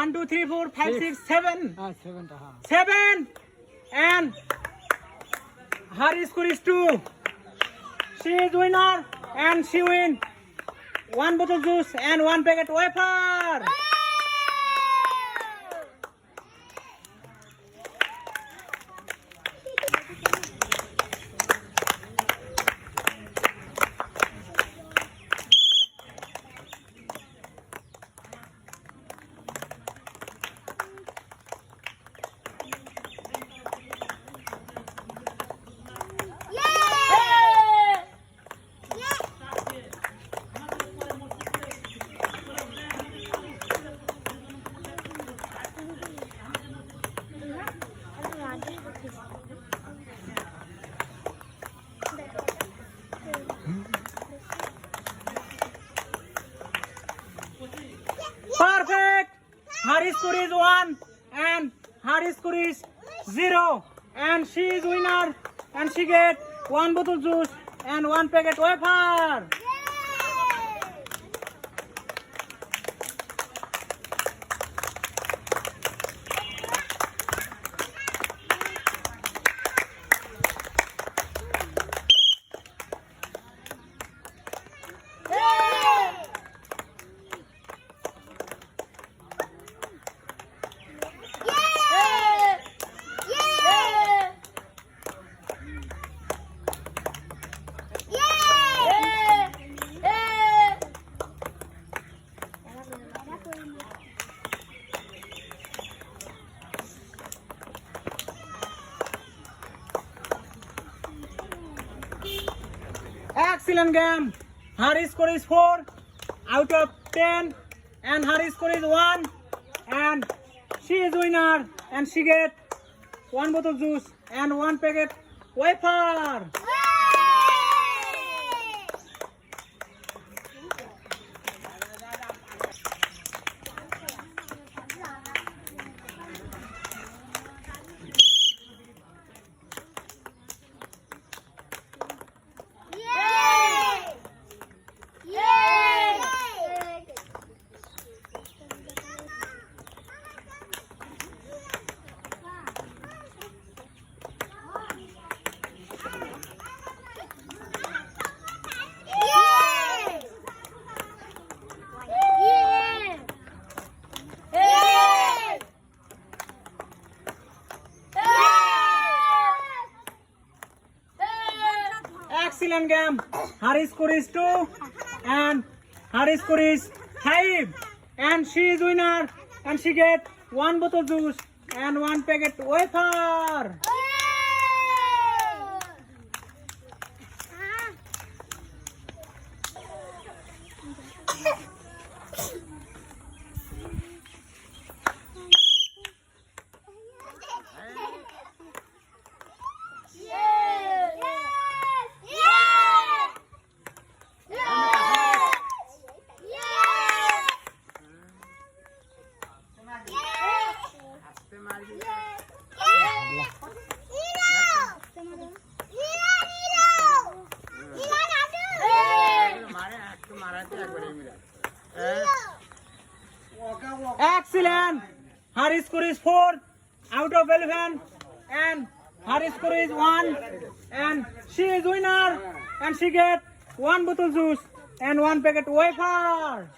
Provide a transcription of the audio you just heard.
1, 2, 3, 4, 5, 6, 7. 7 7. And her score is 2. She is winner and she win 1 bottle juice and 1 packet wafer. Perfect. Her score is 1 and her score is 0 and she is winner and she get 1 bottle juice and 1 packet wafer. Excellent game. Her score is 4 out of 10 and her score is 1 and she is winner and she get 1 bottle juice and 1 packet wafer. Excellent game. Her score is 2 and her score is 5 and she is winner and she get 1 bottle juice and 1 packet wafer. Excellent. Her score is 4 out of 11 and her score is 1 and she is winner and she get 1 bottle juice and 1 packet wafer.